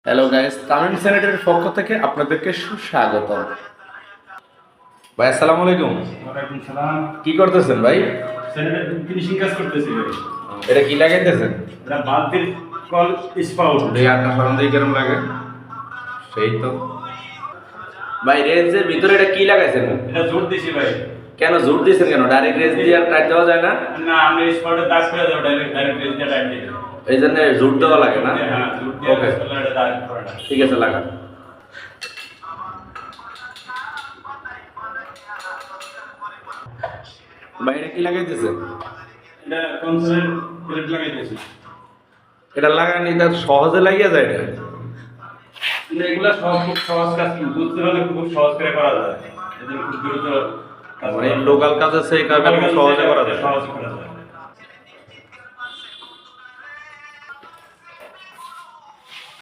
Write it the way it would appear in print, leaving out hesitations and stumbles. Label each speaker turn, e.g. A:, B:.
A: Hello guys, Tamim স্যানিটারির পক্ষ থেকে আপনাদেরকে সুস্বাগত। ভাই আসসালামু আলাইকুম।
B: ওয়ালাইকুম সালাম।
A: কি করতেছেন ভাই?
B: স্যানিটারি ফিনিশিং কাজ করতেছি ভাই।
A: এটা কি লাগাইতেছেন?
B: এটা বালতির কল স্পাউট।
A: এই আপনার সরঞ্জাম দিয়ে কেরম লাগে? সেই তো ভাই, রেঞ্জের ভিতরে এটা কি লাগাইছেন?
B: এটা জোর দিছি ভাই।
A: কেন জোর দিয়েছেন কেন? ডাইরেক্ট রেঞ্জ দিয়ে আর টাইট দেওয়া যায় না?
B: না, আমি স্পাউটে দাগ করে দেব, ডাইরেক্ট রেঞ্জ দিয়ে টাইট দিয়ে দেব।
A: এই জন্য জোর দেওয়া লাগে না?
B: হ্যাঁ, জোর দিয়ে
A: ওকে,
B: কাজ করলে এটা দাগ করে না।
A: ঠিক আছে, লাগান। ভাই এটা কি লাগাইতেছেন?
B: এটা কনসোলের প্লেট লাগাইতেছি।
A: এটা লাগানি তার সহজে লাগিয়ে যায় এটা?
B: কিন্তু এগুলা সব খুব সহজ কাজ, বুঝতে পারলে খুব সহজ করে করা যায়। এদের খুব দ্রুত কাজ
A: মানে লোকাল কাজ আছে, এই কাজটা খুব সহজে করা যায়।
B: সহজে করা যায়।